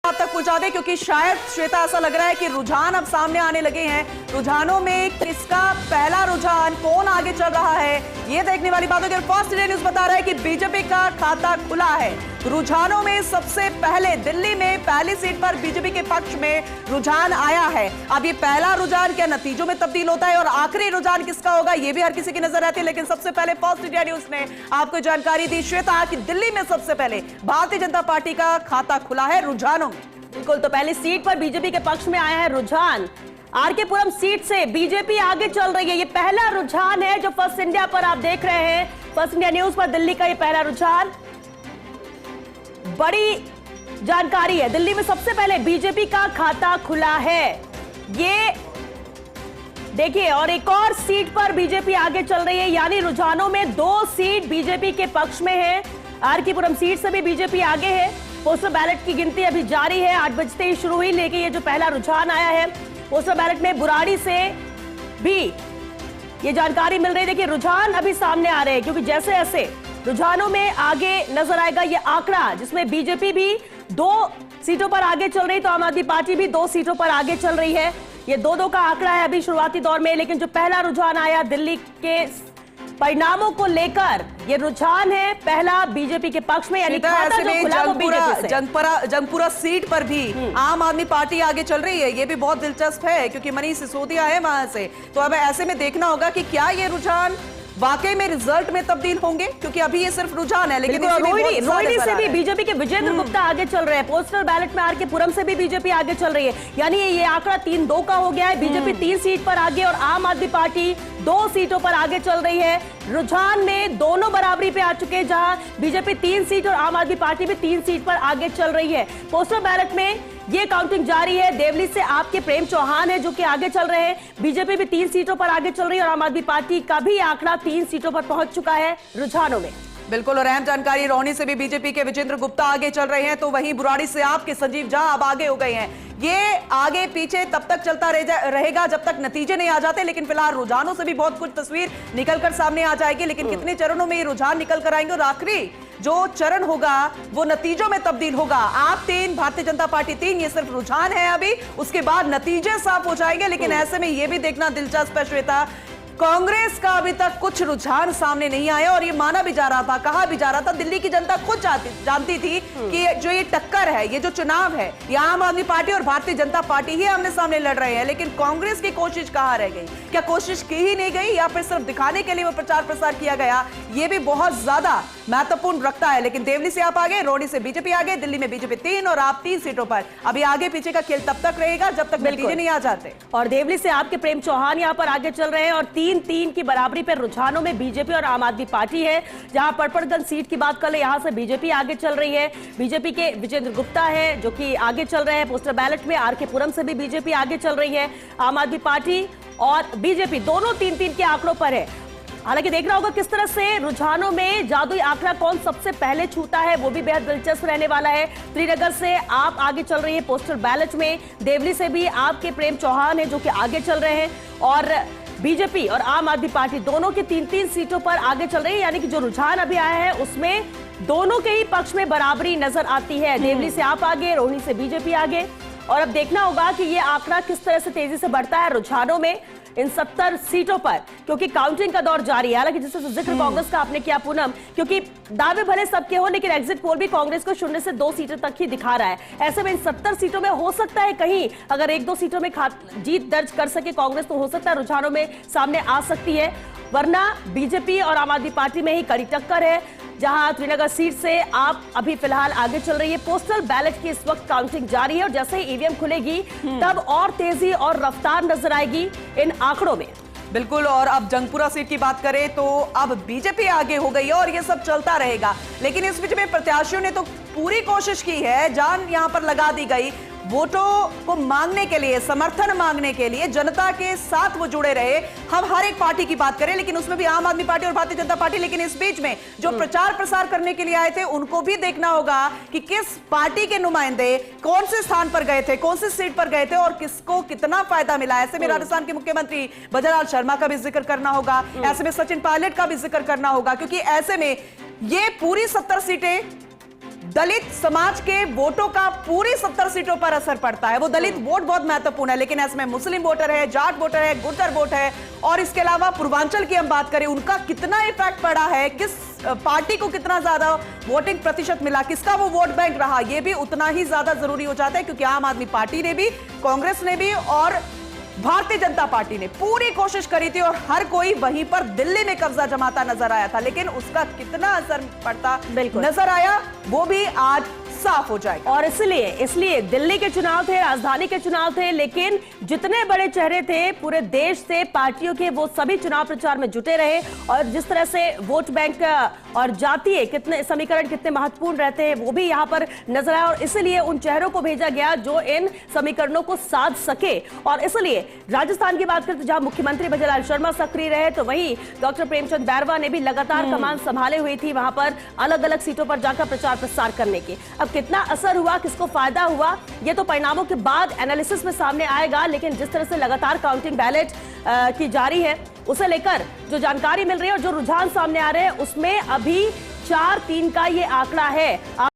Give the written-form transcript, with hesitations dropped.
आप तक पहुंचा दें, क्योंकि शायद श्वेता ऐसा लग रहा है कि रुझान अब सामने आने लगे हैं। रुझानों में किसका पहला रुझान, कौन आगे चल रहा है, ये देखने वाली बात है। फर्स्ट इंडिया न्यूज बता रहा है कि बीजेपी का खाता खुला है। रुझानों में सबसे पहले दिल्ली में पहली सीट पर बीजेपी के पक्ष में रुझान आया है। अब ये पहला रुझान क्या नतीजों में तब्दील होता है और आखिरी रुझान किसका होगा, ये भी हर किसी की नजर रहती है। लेकिन सबसे पहले फर्स्ट इंडिया न्यूज ने आपको जानकारी दी श्वेता कि दिल्ली में सबसे पहले भारतीय जनता पार्टी का खाता खुला है रुझानों में। बिल्कुल, तो पहली सीट पर बीजेपी के पक्ष में आया है रुझान। आरके पुरम सीट से बीजेपी आगे चल रही है। ये पहला रुझान है जो फर्स्ट इंडिया पर आप देख रहे हैं, फर्स्ट इंडिया न्यूज पर दिल्ली का ये पहला रुझान। बड़ी जानकारी है, दिल्ली में सबसे पहले बीजेपी का खाता खुला है, ये देखिए। और एक और सीट पर बीजेपी आगे चल रही है, यानी रुझानों में 2 सीट बीजेपी के पक्ष में है। आरके पुरम सीट से भी बीजेपी आगे है। पोस्टल बैलेट की गिनती अभी जारी है, 8 बजते ही शुरू हुई, लेकिन ये जो पहला रुझान आया है पोस्टल बैलेट में बुराड़ी से भी ये जानकारी मिल रही है। देखिए रुझान अभी सामने आ रहे हैं, क्योंकि जैसे जैसे रुझानों में आगे नजर आएगा ये आंकड़ा, जिसमें बीजेपी भी 2 सीटों पर आगे चल रही, तो आम आदमी पार्टी भी 2 सीटों पर आगे चल रही है। ये 2-2 का आंकड़ा है अभी शुरुआती दौर में, लेकिन जो पहला रुझान आया दिल्ली के परिणामों को लेकर, ये रुझान है पहला बीजेपी के पक्ष में, यानी खाता जो खुला वो बीजेपी से। जंगपुरा सीट पर भी आम आदमी पार्टी आगे चल रही है। ये भी बहुत दिलचस्प है, क्योंकि मनीष सिसोदिया है वहां से। तो अब ऐसे में देखना होगा कि क्या ये रुझान वाकई में रिजल्ट में तब्दील होंगे, क्योंकि अभी ये सिर्फ रुझान है। लेकिन रोहिणी से भी बीजेपी के विजेंद्र गुप्ता आगे चल रहे हैं। पोस्टल बैलेट में आरके पुरम से भी बीजेपी आगे चल रही है, यानी ये आंकड़ा 3-2 का हो गया है। बीजेपी 3 सीट पर आगे और आम आदमी पार्टी 2 सीटों पर आगे चल रही है। रुझान में दोनों बराबरी पे आ चुके हैं, जहां बीजेपी 3 सीट और आम आदमी पार्टी भी 3 सीट पर आगे चल रही है। पोस्टल बैलेट में ये काउंटिंग जारी है। देवली से आपके प्रेम चौहान है जो कि आगे चल रहे हैं। बीजेपी भी 3 सीटों पर आगे चल रही है और आम आदमी पार्टी का भी आंकड़ा 3 सीटों पर पहुंच चुका है रुझानों में। बिल्कुल, और अहम जानकारी, रोहनी से भी बीजेपी के विजेंद्र गुप्ता आगे चल रहे हैं, तो वहीं बुराड़ी से आपके संजीव झा अब आगे हो गए हैं। ये आगे पीछे तब तक चलता रहेगा जब तक नतीजे नहीं आ जाते। लेकिन फिलहाल रुझानों से भी बहुत कुछ तस्वीर निकलकर सामने आ जाएगी। लेकिन कितने चरणों में ये रुझान निकल कर आएंगे और आखिरी जो चरण होगा वो नतीजों में तब्दील होगा। आप 3, भारतीय जनता पार्टी 3, ये सिर्फ रुझान है अभी, उसके बाद नतीजे साफ हो जाएंगे। लेकिन ऐसे में ये भी देखना दिलचस्प है श्वेता, कांग्रेस का अभी तक कुछ रुझान सामने नहीं आया और ये माना भी जा रहा था, कहा भी जा रहा था, दिल्ली की जनता खुद जानती थी कि जो ये टक्कर है, ये जो चुनाव है, ये आम आदमी पार्टी और भारतीय जनता पार्टी ही आमने सामने लड़ रहे हैं। लेकिन कांग्रेस की कोशिश कहां रह गई? क्या कोशिश की ही नहीं गई या फिर सिर्फ दिखाने के लिए वो प्रचार प्रसार किया गया? ये भी बहुत ज्यादा महत्वपूर्ण रखता है। लेकिन देवली से आप आगे, रोहनी से बीजेपी आगे, दिल्ली में बीजेपी 3 और आप 3 सीटों पर। अभी आगे पीछे का खेल तब तक रहेगा जब तक नतीजे नहीं आ जाते। और देवली से आपके प्रेम चौहान यहाँ पर आगे चल रहे हैं और 3-3 की बराबरी पर रुझानों में बीजेपी और आम आदमी पार्टी है। जहां पड़पड़गंज सीट की बात कर ले, यहां से बीजेपी आगे चल रही है। बीजेपी के विजेंद्र गुप्ता है जो कि आगे चल रहे हैं। पोस्टल बैलेट में आरके पुरम से भी बीजेपी आगे चल रही है। आम आदमी पार्टी और बीजेपी दोनों 3-3 के आंकड़ों पर है। हालांकि देखना होगा किस तरह से रुझानों में जादुई आंकड़ा कौन सबसे पहले छूता है, वो भी बेहद दिलचस्प रहने वाला है। श्रीनगर से आप आगे चल रही है पोस्टल बैलेट में, देवली से भी आपके प्रेम चौहान है जो कि आगे चल रहे हैं और बीजेपी और आम आदमी पार्टी दोनों की 3-3 सीटों पर आगे चल रही है। यानी कि जो रुझान अभी आया है उसमें दोनों के ही पक्ष में बराबरी नजर आती है। देवली से आप आगे, रोहनी से बीजेपी आगे। और अब देखना होगा कि ये आंकड़ा किस तरह से तेजी से बढ़ता है रुझानों में इन 70 सीटों पर, क्योंकि काउंटिंग का दौर जारी है। हालांकि जिससे जिक्र कांग्रेस का आपने किया पूनम, क्योंकि दावे भले सबके हो, लेकिन एग्जिट पोल भी कांग्रेस को 0 से 2 सीटों तक ही दिखा रहा है। ऐसे में इन 70 सीटों में हो सकता है कहीं अगर 1-2 सीटों में जीत दर्ज कर सके कांग्रेस, तो हो सकता है रुझानों में सामने आ सकती है। वरना बीजेपी और आम आदमी पार्टी में ही कड़ी टक्कर है। जहां श्रीनगर सीट से आप अभी फिलहाल आगे चल रही है। पोस्टल बैलेट की इस वक्त काउंटिंग जारी है और जैसे ही ईवीएम खुलेगी तब और तेजी और रफ्तार नजर आएगी इन आंकड़ों में। बिल्कुल, और अब जंगपुरा सीट की बात करें तो अब बीजेपी आगे हो गई है और ये सब चलता रहेगा। लेकिन इस बीच में प्रत्याशियों ने तो पूरी कोशिश की है, जान यहां पर लगा दी गई, वोटों को मांगने के लिए, समर्थन मांगने के लिए जनता के साथ वो जुड़े रहे। हम हर एक पार्टी की बात करें, लेकिन उसमें भी आम आदमी पार्टी और भारतीय जनता पार्टी। लेकिन इस बीच में जो प्रचार प्रसार करने के लिए आए थे उनको भी देखना होगा कि किस पार्टी के नुमाइंदे कौन से स्थान पर गए थे, कौन सी सीट पर गए थे और किसको कितना फायदा मिला। ऐसे में राजस्थान के मुख्यमंत्री बजरलाल शर्मा का भी जिक्र करना होगा, ऐसे में सचिन पायलट का भी जिक्र करना होगा, क्योंकि ऐसे में ये पूरी 70 सीटें दलित समाज के वोटों का पूरी 70 सीटों पर असर पड़ता है। वो दलित वोट बहुत महत्वपूर्ण है, लेकिन इसमें मुस्लिम वोटर है, जाट वोटर है, गुर्जर वोट है, और इसके अलावा पूर्वांचल की हम बात करें, उनका कितना इफेक्ट पड़ा है, किस पार्टी को कितना ज्यादा वोटिंग प्रतिशत मिला, किसका वो वोट बैंक रहा, ये भी उतना ही ज्यादा जरूरी हो जाता है। क्योंकि आम आदमी पार्टी ने भी, कांग्रेस ने भी और भारतीय जनता पार्टी ने पूरी कोशिश करी थी और हर कोई वहीं पर दिल्ली में कब्जा जमाता नजर आया था, लेकिन उसका कितना असर पड़ता नजर आया वो भी आज साफ हो जाएगा। और इसलिए दिल्ली के चुनाव थे, राजधानी के चुनाव थे, लेकिन जितने बड़े चेहरे थे पूरे देश से पार्टियों के, वो सभी चुनाव प्रचार में जुटे रहे। और जिस तरह से वोट बैंक और जातीय कितने समीकरण कितने महत्वपूर्ण रहते हैं वो भी यहाँ पर नजर आया, और इसलिए उन चेहरों को भेजा गया जो इन समीकरणों को साध सके। और इसलिए राजस्थान की बात करें तो जहां मुख्यमंत्री भजनलाल शर्मा सक्रिय रहे, तो वहीं डॉक्टर प्रेमचंद बैरवा ने भी लगातार कमान संभाले हुई थी वहां पर अलग अलग सीटों पर जाकर प्रचार प्रसार करने के। अब कितना असर हुआ, किसको फायदा हुआ, ये तो परिणामों के बाद एनालिसिस में सामने आएगा, लेकिन जिस तरह से लगातार काउंटिंग बैलेट की जारी है उसे लेकर जो जानकारी मिल रही है और जो रुझान सामने आ रहे हैं उसमें अभी 4-3 का ये आंकड़ा है।